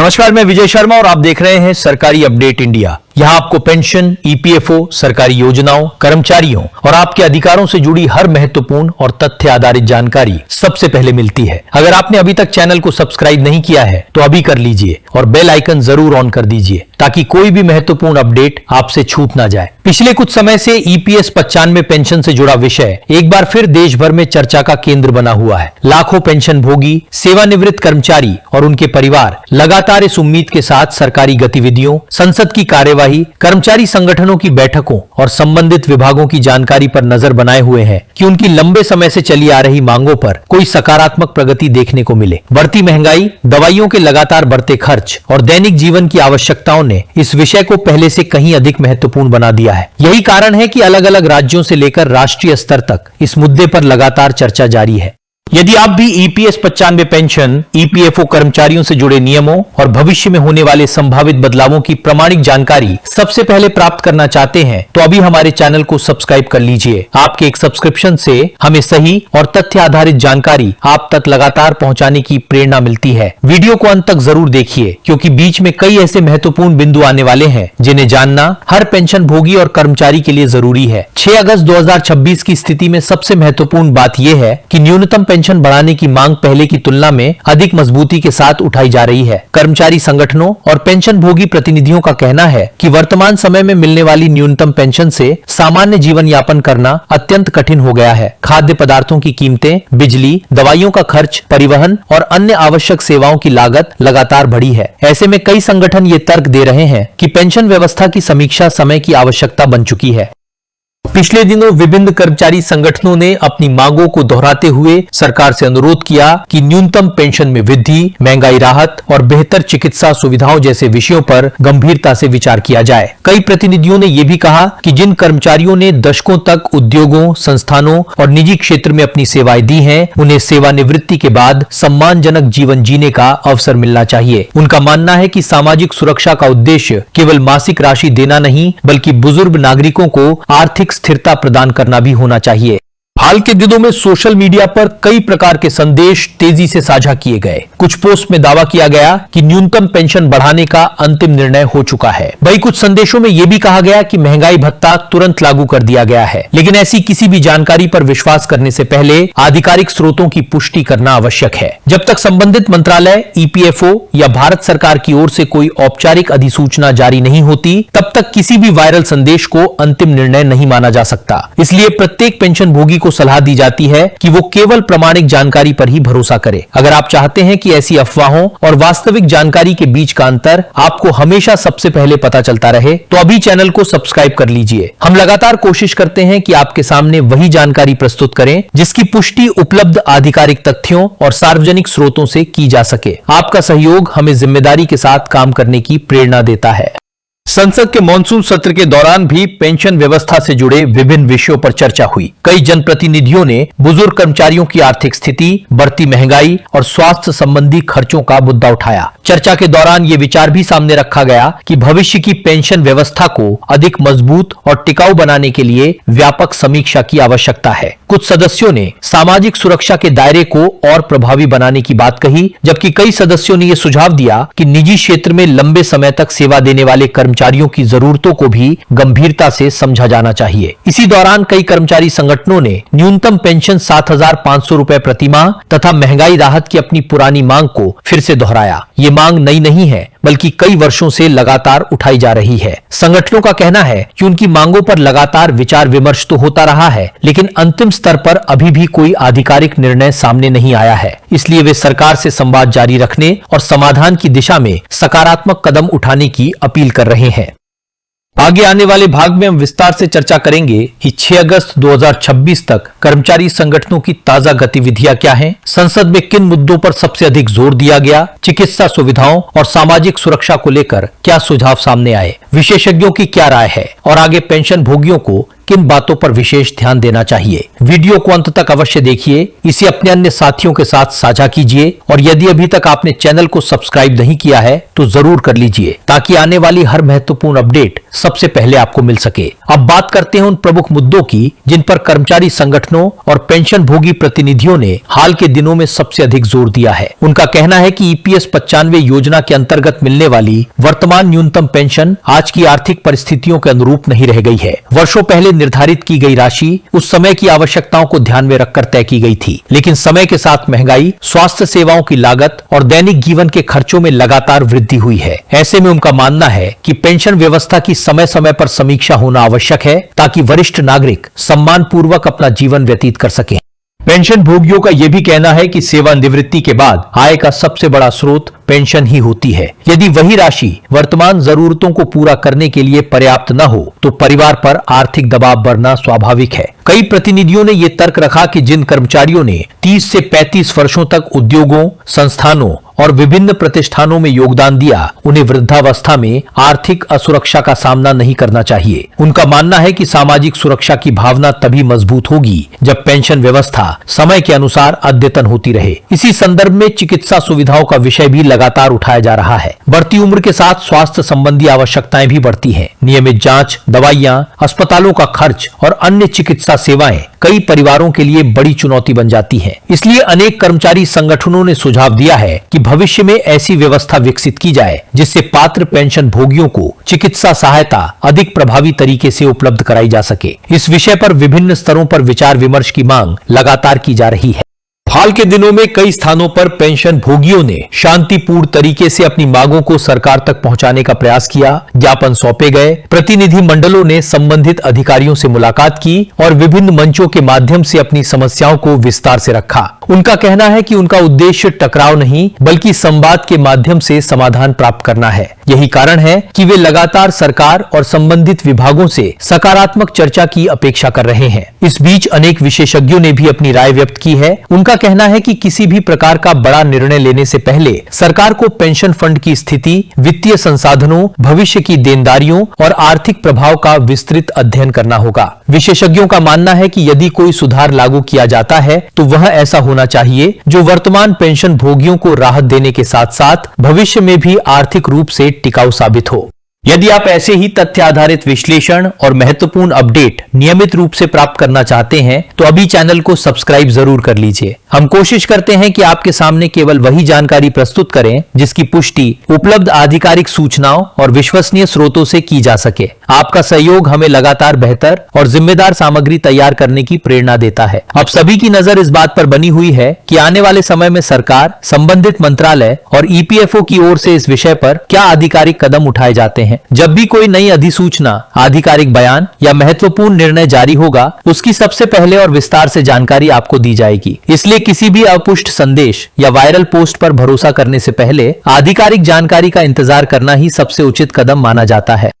नमस्कार, मैं विजय शर्मा और आप देख रहे हैं सरकारी अपडेट इंडिया। यहाँ आपको पेंशन, ईपीएफओ, सरकारी योजनाओं, कर्मचारियों और आपके अधिकारों से जुड़ी हर महत्वपूर्ण और तथ्य आधारित जानकारी सबसे पहले मिलती है। अगर आपने अभी तक चैनल को सब्सक्राइब नहीं किया है तो अभी कर लीजिए और बेल आइकन जरूर ऑन कर दीजिए ताकि कोई भी महत्वपूर्ण अपडेट आपसे छूट ना जाए। पिछले कुछ समय से ईपीएस 95 पेंशन से जुड़ा विषय एक बार फिर देश भर में चर्चा का केंद्र बना हुआ है। लाखों पेंशन भोगी, सेवानिवृत्त कर्मचारी और उनके परिवार लगातार इस उम्मीद के साथ सरकारी गतिविधियों, संसद की कार्यवाही, कर्मचारी संगठनों की बैठकों और संबंधित विभागों की जानकारी पर नजर बनाए हुए हैं कि उनकी लंबे समय से चली आ रही मांगों पर कोई सकारात्मक प्रगति देखने को मिले। बढ़ती महंगाई, दवाइयों के लगातार बढ़ते खर्च और दैनिक जीवन की आवश्यकताओं ने इस विषय को पहले से कहीं अधिक महत्वपूर्ण बना दिया है। यही कारण है कि अलग अलग राज्यों से लेकर राष्ट्रीय स्तर तक इस मुद्दे पर लगातार चर्चा जारी है। यदि आप भी ईपीएस 95 पेंशन, ईपीएफओ कर्मचारियों से जुड़े नियमों और भविष्य में होने वाले संभावित बदलावों की प्रामाणिक जानकारी सबसे पहले प्राप्त करना चाहते हैं तो अभी हमारे चैनल को सब्सक्राइब कर लीजिए। आपके एक सब्सक्रिप्शन से हमें सही और तथ्य आधारित जानकारी आप तक लगातार पहुंचाने की प्रेरणा मिलती है। वीडियो को अंत तक जरूर देखिए क्योंकि बीच में कई ऐसे महत्वपूर्ण बिंदु आने वाले हैं जिन्हें जानना हर पेंशन भोगी और कर्मचारी के लिए जरूरी है। 6 अगस्त 2026 की स्थिति में सबसे महत्वपूर्ण बात यह है कि न्यूनतम पेंशन बढ़ाने की मांग पहले की तुलना में अधिक मजबूती के साथ उठाई जा रही है। कर्मचारी संगठनों और पेंशन भोगी प्रतिनिधियों का कहना है कि वर्तमान समय में मिलने वाली न्यूनतम पेंशन से सामान्य जीवन यापन करना अत्यंत कठिन हो गया है। खाद्य पदार्थों की कीमतें, बिजली, दवाइयों का खर्च, परिवहन और अन्य आवश्यक सेवाओं की लागत लगातार बढ़ी है। ऐसे में कई संगठन ये तर्क दे रहे हैं कि पेंशन व्यवस्था की समीक्षा समय की आवश्यकता बन चुकी है। पिछले दिनों विभिन्न कर्मचारी संगठनों ने अपनी मांगों को दोहराते हुए सरकार से अनुरोध किया कि न्यूनतम पेंशन में वृद्धि, महंगाई राहत और बेहतर चिकित्सा सुविधाओं जैसे विषयों पर गंभीरता से विचार किया जाए। कई प्रतिनिधियों ने यह भी कहा कि जिन कर्मचारियों ने दशकों तक उद्योगों, संस्थानों और निजी क्षेत्र में अपनी सेवाएं दी हैं, उन्हें सेवानिवृत्ति के बाद सम्मानजनक जीवन जीने का अवसर मिलना चाहिए। उनका मानना है कि सामाजिक सुरक्षा का उद्देश्य केवल मासिक राशि देना नहीं बल्कि बुजुर्ग नागरिकों को आर्थिक स्थिरता प्रदान करना भी होना चाहिए। हाल के दिनों में सोशल मीडिया पर कई प्रकार के संदेश तेजी से साझा किए गए। कुछ पोस्ट में दावा किया गया कि न्यूनतम पेंशन बढ़ाने का अंतिम निर्णय हो चुका है। वहीं कुछ संदेशों में यह भी कहा गया कि महंगाई भत्ता तुरंत लागू कर दिया गया है। लेकिन ऐसी किसी भी जानकारी पर विश्वास करने से पहले आधिकारिक स्रोतों की पुष्टि करना आवश्यक है। जब तक संबंधित मंत्रालय, ईपीएफओ या भारत सरकार की ओर से कोई औपचारिक अधिसूचना जारी नहीं होती, तब तक किसी भी वायरल संदेश को अंतिम निर्णय नहीं माना जा सकता। इसलिए प्रत्येक पेंशन भोगी को सलाह दी जाती है कि वो केवल प्रामाणिक जानकारी पर ही भरोसा करे। अगर आप चाहते हैं कि ऐसी अफवाहों और वास्तविक जानकारी के बीच का अंतर आपको हमेशा सबसे पहले पता चलता रहे तो अभी चैनल को सब्सक्राइब कर लीजिए। हम लगातार कोशिश करते हैं कि आपके सामने वही जानकारी प्रस्तुत करें जिसकी पुष्टि उपलब्ध आधिकारिक तथ्यों और सार्वजनिक स्रोतों से की जा सके। आपका सहयोग हमें जिम्मेदारी के साथ काम करने की प्रेरणा देता है। संसद के मॉनसून सत्र के दौरान भी पेंशन व्यवस्था से जुड़े विभिन्न विषयों पर चर्चा हुई। कई जनप्रतिनिधियों ने बुजुर्ग कर्मचारियों की आर्थिक स्थिति, बढ़ती महंगाई और स्वास्थ्य संबंधी खर्चों का मुद्दा उठाया। चर्चा के दौरान ये विचार भी सामने रखा गया कि भविष्य की पेंशन व्यवस्था को अधिक मजबूत और टिकाऊ बनाने के लिए व्यापक समीक्षा की आवश्यकता है। कुछ सदस्यों ने सामाजिक सुरक्षा के दायरे को और प्रभावी बनाने की बात कही, जबकि कई सदस्यों ने यह सुझाव दिया कि निजी क्षेत्र में लंबे समय तक सेवा देने वाले कर्मचारियों की जरूरतों को भी गंभीरता से समझा जाना चाहिए। इसी दौरान कई कर्मचारी संगठनों ने न्यूनतम पेंशन 7,500 रुपए प्रतिमाह तथा महंगाई राहत की अपनी पुरानी मांग को फिर से दोहराया। ये मांग नई नहीं है बल्कि कई वर्षों से लगातार उठाई जा रही है। संगठनों का कहना है कि उनकी मांगों पर लगातार विचार विमर्श तो होता रहा है, लेकिन अंतिम स्तर पर अभी भी कोई आधिकारिक निर्णय सामने नहीं आया है। इसलिए वे सरकार से संवाद जारी रखने और समाधान की दिशा में सकारात्मक कदम उठाने की अपील कर रहे हैं। आगे आने वाले भाग में हम विस्तार से चर्चा करेंगे कि 6 अगस्त 2026 तक कर्मचारी संगठनों की ताजा गतिविधियां क्या हैं, संसद में किन मुद्दों पर सबसे अधिक जोर दिया गया, चिकित्सा सुविधाओं और सामाजिक सुरक्षा को लेकर क्या सुझाव सामने आए। विशेषज्ञों की क्या राय है और आगे पेंशन भोगियों को किन बातों पर विशेष ध्यान देना चाहिए। वीडियो को अंत तक अवश्य देखिए, इसे अपने अन्य साथियों के साथ साझा कीजिए और यदि अभी तक आपने चैनल को सब्सक्राइब नहीं किया है तो जरूर कर लीजिए ताकि आने वाली हर महत्वपूर्ण अपडेट सबसे पहले आपको मिल सके। अब बात करते हैं उन प्रमुख मुद्दों की जिन पर कर्मचारी संगठनों और पेंशन भोगी प्रतिनिधियों ने हाल के दिनों में सबसे अधिक जोर दिया है। उनका कहना है कि EPS 95 योजना के अंतर्गत मिलने वाली वर्तमान न्यूनतम पेंशन आज की आर्थिक परिस्थितियों के अनुरूप नहीं रह गई है। वर्षों पहले निर्धारित की गई राशि उस समय की आवश्यकताओं को ध्यान में रखकर तय की गई थी, लेकिन समय के साथ महंगाई, स्वास्थ्य सेवाओं की लागत और दैनिक जीवन के खर्चों में लगातार वृद्धि हुई है। ऐसे में उनका मानना है कि पेंशन व्यवस्था की समय समय पर समीक्षा होना आवश्यक है ताकि वरिष्ठ नागरिक सम्मान पूर्वक अपना जीवन व्यतीत कर सकें। पेंशन भोगियों का यह भी कहना है कि सेवानिवृत्ति के बाद आय का सबसे बड़ा स्रोत पेंशन ही होती है। यदि वही राशि वर्तमान जरूरतों को पूरा करने के लिए पर्याप्त न हो तो परिवार पर आर्थिक दबाव बढ़ना स्वाभाविक है। कई प्रतिनिधियों ने यह तर्क रखा कि जिन कर्मचारियों ने 30 से 35 वर्षों तक उद्योगों, संस्थानों और विभिन्न प्रतिष्ठानों में योगदान दिया, उन्हें वृद्धावस्था में आर्थिक असुरक्षा का सामना नहीं करना चाहिए। उनका मानना है कि सामाजिक सुरक्षा की भावना तभी मजबूत होगी जब पेंशन व्यवस्था समय के अनुसार अद्यतन होती रहे। इसी संदर्भ में चिकित्सा सुविधाओं का विषय भी लगातार उठाया जा रहा है। बढ़ती उम्र के साथ स्वास्थ्य संबंधी आवश्यकताएं भी बढ़ती हैं। नियमित जांच, दवाइयां, अस्पतालों का खर्च और अन्य चिकित्सा सेवाएं कई परिवारों के लिए बड़ी चुनौती बन जाती हैं। इसलिए अनेक कर्मचारी संगठनों ने सुझाव दिया है कि भविष्य में ऐसी व्यवस्था विकसित की जाए जिससे पात्र पेंशन भोगियों को चिकित्सा सहायता अधिक प्रभावी तरीके से उपलब्ध कराई जा सके। इस विषय पर विभिन्न स्तरों पर विचार विमर्श की मांग लगातार की जा रही है। हाल के दिनों में कई स्थानों पर पेंशन भोगियों ने शांतिपूर्ण तरीके से अपनी मांगों को सरकार तक पहुंचाने का प्रयास किया। ज्ञापन सौंपे गए, प्रतिनिधि मंडलों ने संबंधित अधिकारियों से मुलाकात की और विभिन्न मंचों के माध्यम से अपनी समस्याओं को विस्तार से रखा। उनका कहना है कि उनका उद्देश्य टकराव नहीं बल्कि संवाद के माध्यम से समाधान प्राप्त करना है। यही कारण है कि वे लगातार सरकार और संबंधित विभागों से सकारात्मक चर्चा की अपेक्षा कर रहे हैं। इस बीच अनेक विशेषज्ञों ने भी अपनी राय व्यक्त की है। उनका कहना है कि किसी भी प्रकार का बड़ा निर्णय लेने से पहले सरकार को पेंशन फंड की स्थिति, वित्तीय संसाधनों, भविष्य की देनदारियों और आर्थिक प्रभाव का विस्तृत अध्ययन करना होगा। विशेषज्ञों का मानना है कि यदि कोई सुधार लागू किया जाता है तो वह ऐसा होना चाहिए जो वर्तमान पेंशन भोगियों को राहत देने के साथ साथ भविष्य में भी आर्थिक रूप से टिकाऊ साबित हो। यदि आप ऐसे ही तथ्य आधारित विश्लेषण और महत्वपूर्ण अपडेट नियमित रूप से प्राप्त करना चाहते हैं तो अभी चैनल को सब्सक्राइब जरूर कर लीजिए। हम कोशिश करते हैं कि आपके सामने केवल वही जानकारी प्रस्तुत करें जिसकी पुष्टि उपलब्ध आधिकारिक सूचनाओं और विश्वसनीय स्रोतों से की जा सके। आपका सहयोग हमें लगातार बेहतर और जिम्मेदार सामग्री तैयार करने की प्रेरणा देता है। अब सभी की नजर इस बात पर बनी हुई है कि आने वाले समय में सरकार, संबंधित मंत्रालय और EPFO की ओर से इस विषय पर क्या आधिकारिक कदम उठाए जाते हैं। जब भी कोई नई अधिसूचना, आधिकारिक बयान या महत्वपूर्ण निर्णय जारी होगा, उसकी सबसे पहले और विस्तार से जानकारी आपको दी जाएगी। इसलिए किसी भी अपुष्ट संदेश या वायरल पोस्ट पर भरोसा करने से पहले आधिकारिक जानकारी का इंतजार करना ही सबसे उचित कदम माना जाता है।